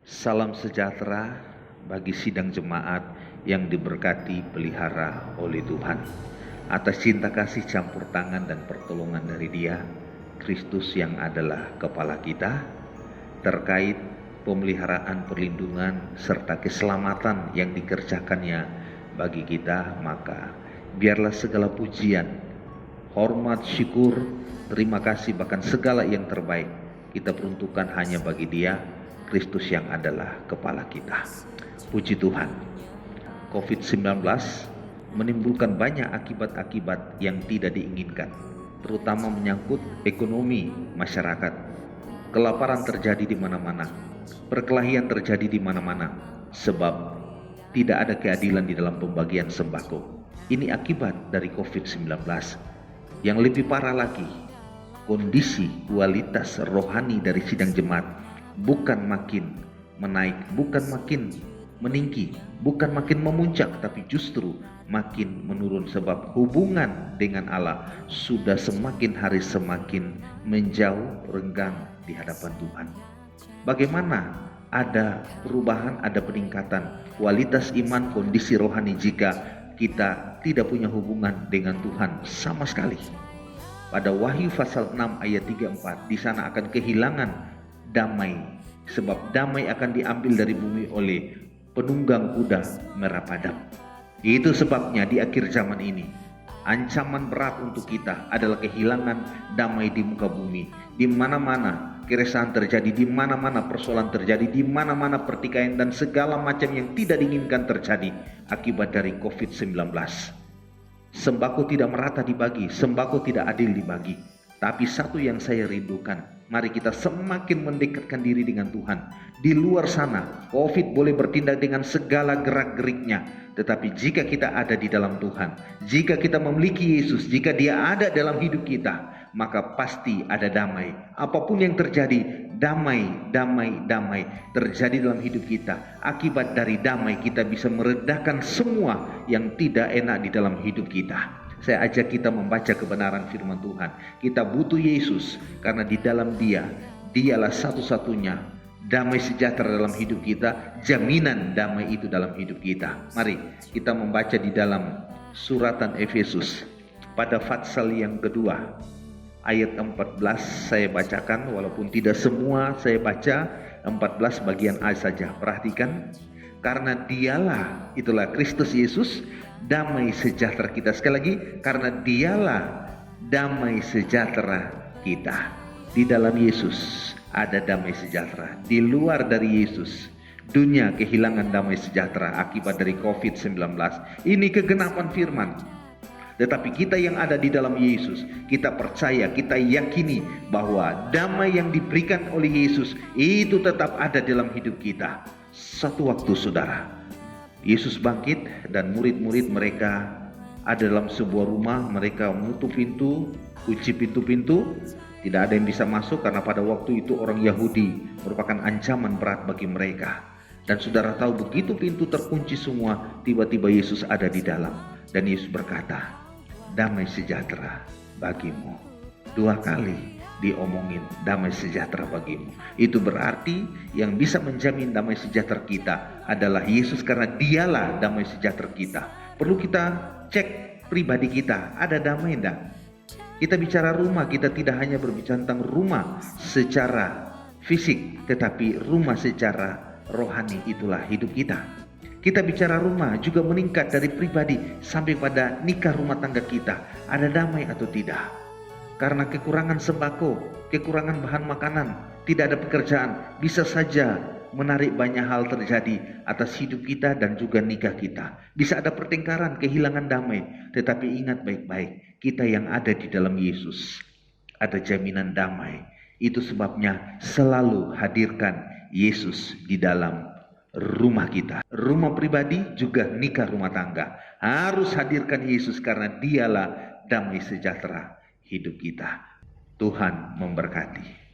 Salam sejahtera bagi sidang jemaat yang diberkati pelihara oleh Tuhan. Atas cinta kasih campur tangan dan pertolongan dari Dia, Kristus yang adalah kepala kita, terkait pemeliharaan, perlindungan, serta keselamatan yang dikerjakannya bagi kita, maka biarlah segala pujian, hormat, syukur, terima kasih, bahkan segala yang terbaik kita peruntukkan hanya bagi Dia, Kristus yang adalah kepala kita. Puji Tuhan. COVID-19 menimbulkan banyak akibat-akibat yang tidak diinginkan, terutama menyangkut ekonomi masyarakat. Kelaparan terjadi di mana-mana, perkelahian terjadi di mana-mana, sebab tidak ada keadilan di dalam pembagian sembako. Ini akibat dari COVID-19. Yang lebih parah lagi, kondisi kualitas rohani dari sidang jemaat bukan makin menaik, bukan makin meninggi, bukan makin memuncak, tapi justru makin menurun, sebab hubungan dengan Allah sudah semakin hari semakin menjauh, renggang di hadapan Tuhan. Bagaimana ada perubahan, ada peningkatan kualitas iman, kondisi rohani jika kita tidak punya hubungan dengan Tuhan sama sekali? Pada Wahyu pasal 6 ayat 3-4, di sana akan kehilangan damai, sebab damai akan diambil dari bumi oleh penunggang kuda merah padam. Itu sebabnya di akhir zaman ini ancaman berat untuk kita adalah kehilangan damai di muka bumi. Di mana-mana keresahan terjadi, di mana-mana persoalan terjadi, di mana-mana pertikaian dan segala macam yang tidak diinginkan terjadi akibat dari COVID-19. Sembako tidak merata dibagi, sembako tidak adil dibagi. Tapi satu yang saya rindukan, mari kita semakin mendekatkan diri dengan Tuhan. Di luar sana, COVID boleh bertindak dengan segala gerak-geriknya. Tetapi jika kita ada di dalam Tuhan, jika kita memiliki Yesus, jika Dia ada dalam hidup kita, maka pasti ada damai. Apapun yang terjadi, damai, damai, damai terjadi dalam hidup kita. Akibat dari damai kita bisa meredakan semua yang tidak enak di dalam hidup kita. Saya ajak kita membaca kebenaran firman Tuhan. Kita butuh Yesus karena di dalam Dia, Dialah satu-satunya damai sejahtera dalam hidup kita, jaminan damai itu dalam hidup kita. Mari kita membaca di dalam suratan Efesus pada pasal yang kedua ayat 14 saya bacakan, walaupun tidak semua saya baca, 14 bagian A saja. Perhatikan, karena Dialah, itulah Kristus Yesus, damai sejahtera kita. Sekali lagi, karena Dialah damai sejahtera kita. Di dalam Yesus ada damai sejahtera. Di luar dari Yesus, dunia kehilangan damai sejahtera akibat dari COVID-19. Ini kegenapan firman. Tetapi kita yang ada di dalam Yesus, kita percaya, kita yakini bahwa damai yang diberikan oleh Yesus itu tetap ada dalam hidup kita. Satu waktu saudara, Yesus bangkit dan murid-murid mereka ada dalam sebuah rumah. Mereka menutup pintu, kunci pintu-pintu, tidak ada yang bisa masuk karena pada waktu itu orang Yahudi merupakan ancaman berat bagi mereka. Dan saudara tahu, begitu pintu terkunci semua, tiba-tiba Yesus ada di dalam. Dan Yesus berkata, damai sejahtera bagimu. 2 kali diomongin damai sejahtera bagimu. Itu berarti yang bisa menjamin damai sejahtera kita adalah Yesus, karena Dialah damai sejahtera kita. Perlu kita cek pribadi kita, ada damai enggak? Kita bicara rumah, kita tidak hanya berbicara tentang rumah secara fisik, tetapi rumah secara rohani, itulah hidup kita. Kita bicara rumah juga meningkat dari pribadi sampai pada nikah rumah tangga kita. Ada damai atau tidak? Karena kekurangan sembako, kekurangan bahan makanan, tidak ada pekerjaan, bisa saja menarik banyak hal terjadi atas hidup kita dan juga nikah kita. Bisa ada pertengkaran, kehilangan damai. Tetapi ingat baik-baik, kita yang ada di dalam Yesus ada jaminan damai. Itu sebabnya selalu hadirkan Yesus di dalam rumah kita, rumah pribadi juga nikah rumah tangga. Harus hadirkan Yesus karena Dialah damai sejahtera hidup kita. Tuhan memberkati.